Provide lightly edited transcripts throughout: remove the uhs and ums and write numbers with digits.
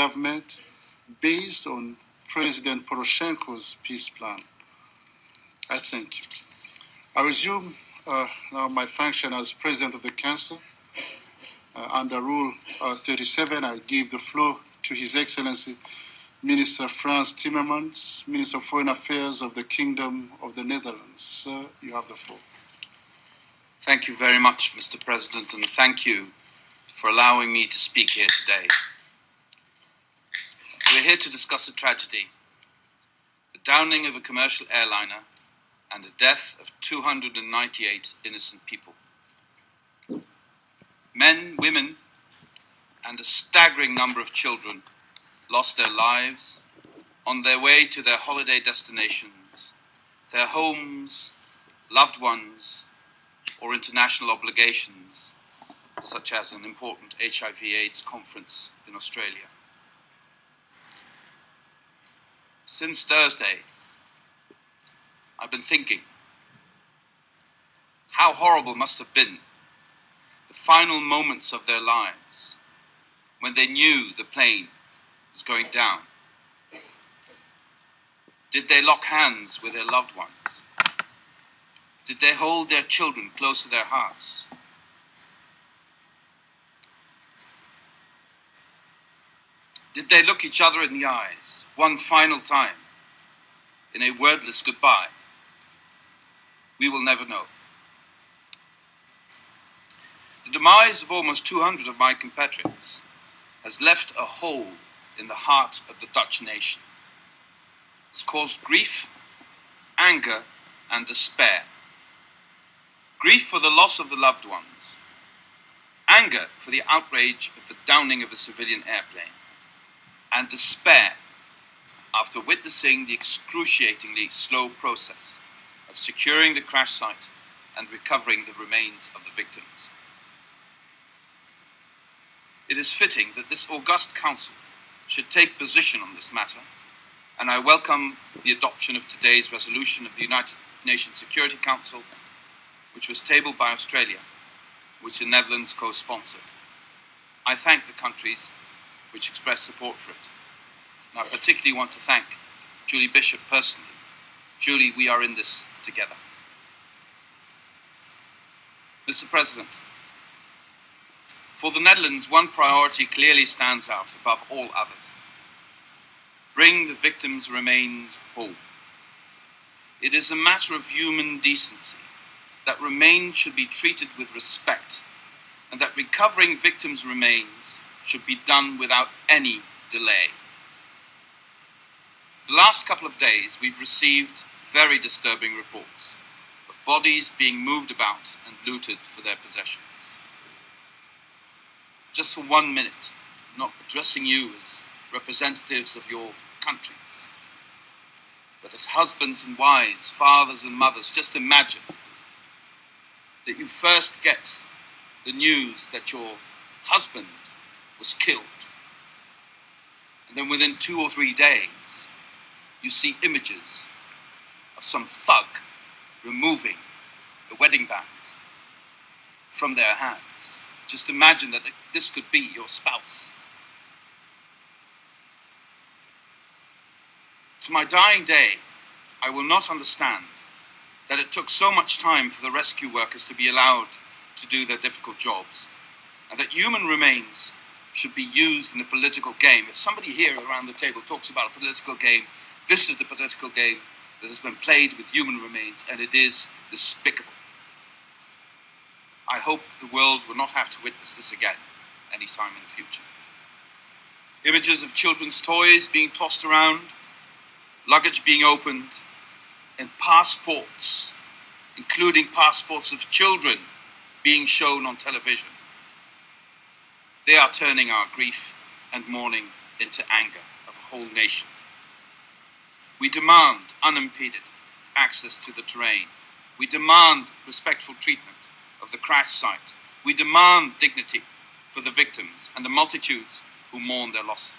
government based on President Poroshenko's peace plan. I thank you. I resume now my function as President of the Council. Under Rule 37, I give the floor to His Excellency Minister Frans Timmermans, Minister of Foreign Affairs of the Kingdom of the Netherlands. Sir, you have the floor. Thank you very much, Mr. President, and thank you for allowing me to speak here today. We're here to discuss a tragedy, the downing of a commercial airliner and the death of 298 innocent people. Men, women, and a staggering number of children lost their lives on their way to their holiday destinations, their homes, loved ones, or international obligations, such as an important HIV/AIDS conference in Australia. Since Thursday, I've been thinking, how horrible must have been the final moments of their lives when they knew the plane was going down. Did they lock hands with their loved ones? Did they hold their children close to their hearts? Did they look each other in the eyes one final time in a wordless goodbye? We will never know. The demise of almost 200 of my compatriots has left a hole in the heart of the Dutch nation. It's caused grief, anger, and despair. Grief for the loss of the loved ones, anger for the outrage of the downing of a civilian airplane, and despair after witnessing the excruciatingly slow process of securing the crash site and recovering the remains of the victims. It is fitting that this august council should take position on this matter, and I welcome the adoption of today's resolution of the United Nations Security Council, which was tabled by Australia, which the Netherlands co-sponsored. I thank the countries which expressed support for it. And I particularly want to thank Julie Bishop personally. Julie, we are in this together. Mr. President, for the Netherlands, one priority clearly stands out above all others. Bring the victims' remains home. It is a matter of human decency that remains should be treated with respect, and that recovering victims' remains should be done without any delay. The last couple of days we've received very disturbing reports of bodies being moved about and looted for their possessions. Just for 1 minute, I'm not addressing you as representatives of your countries, but as husbands and wives, fathers and mothers, just imagine that you first get the news that your husband was killed, and then within 2 or 3 days you see images of some thug removing the wedding band from their hands. Just imagine that this could be your spouse. To my dying day, I will not understand that it took so much time for the rescue workers to be allowed to do their difficult jobs, and that human remains should be used in a political game. If somebody here around the table talks about a political game, this is the political game that has been played with human remains, and it is despicable. I hope the world will not have to witness this again any time in the future. Images of children's toys being tossed around, luggage being opened, and passports, including passports of children, being shown on television. They are turning our grief and mourning into anger of a whole nation. We demand unimpeded access to the terrain. We demand respectful treatment of the crash site. We demand dignity for the victims and the multitudes who mourn their loss.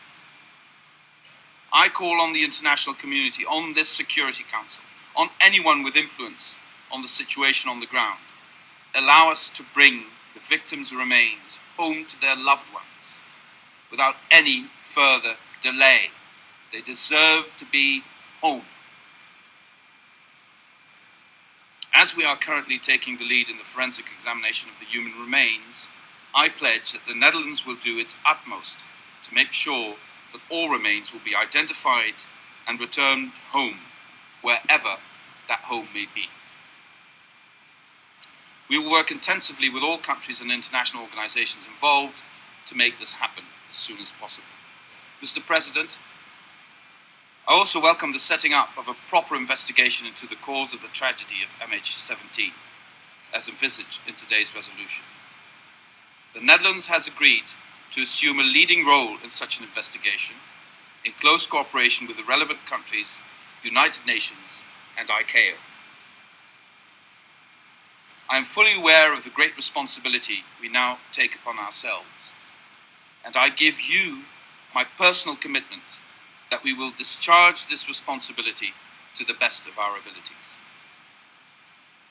I call on the international community, on this Security Council, on anyone with influence on the situation on the ground. Allow us to bring the victims' remains home to their loved ones without any further delay. They deserve to be home. As we are currently taking the lead in the forensic examination of the human remains, I pledge that the Netherlands will do its utmost to make sure that all remains will be identified and returned home, wherever that home may be. We will work intensively with all countries and international organizations involved to make this happen as soon as possible. Mr. President, I also welcome the setting up of a proper investigation into the cause of the tragedy of MH17, as envisaged in today's resolution. The Netherlands has agreed to assume a leading role in such an investigation, in close cooperation with the relevant countries, United Nations and ICAO. I am fully aware of the great responsibility we now take upon ourselves, and I give you my personal commitment that we will discharge this responsibility to the best of our abilities.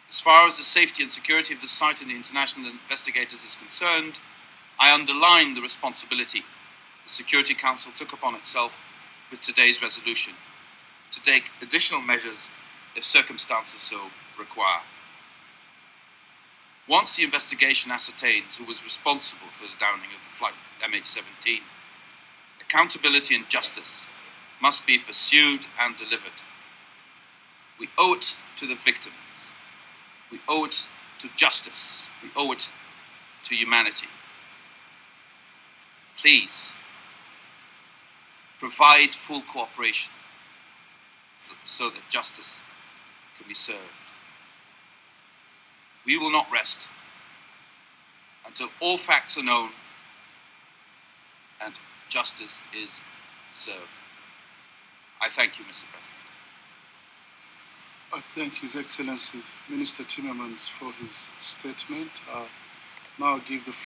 As far as the safety and security of the site and the international investigators is concerned, I underline the responsibility the Security Council took upon itself with today's resolution to take additional measures if circumstances so require. Once the investigation ascertains who was responsible for the downing of the flight MH17, accountability and justice must be pursued and delivered. We owe it to the victims. We owe it to justice. We owe it to humanity. Please, provide full cooperation so that justice can be served. We will not rest until all facts are known and justice is served. I thank you, Mr. President. I thank His Excellency Minister Timmermans for his statement. Now I give the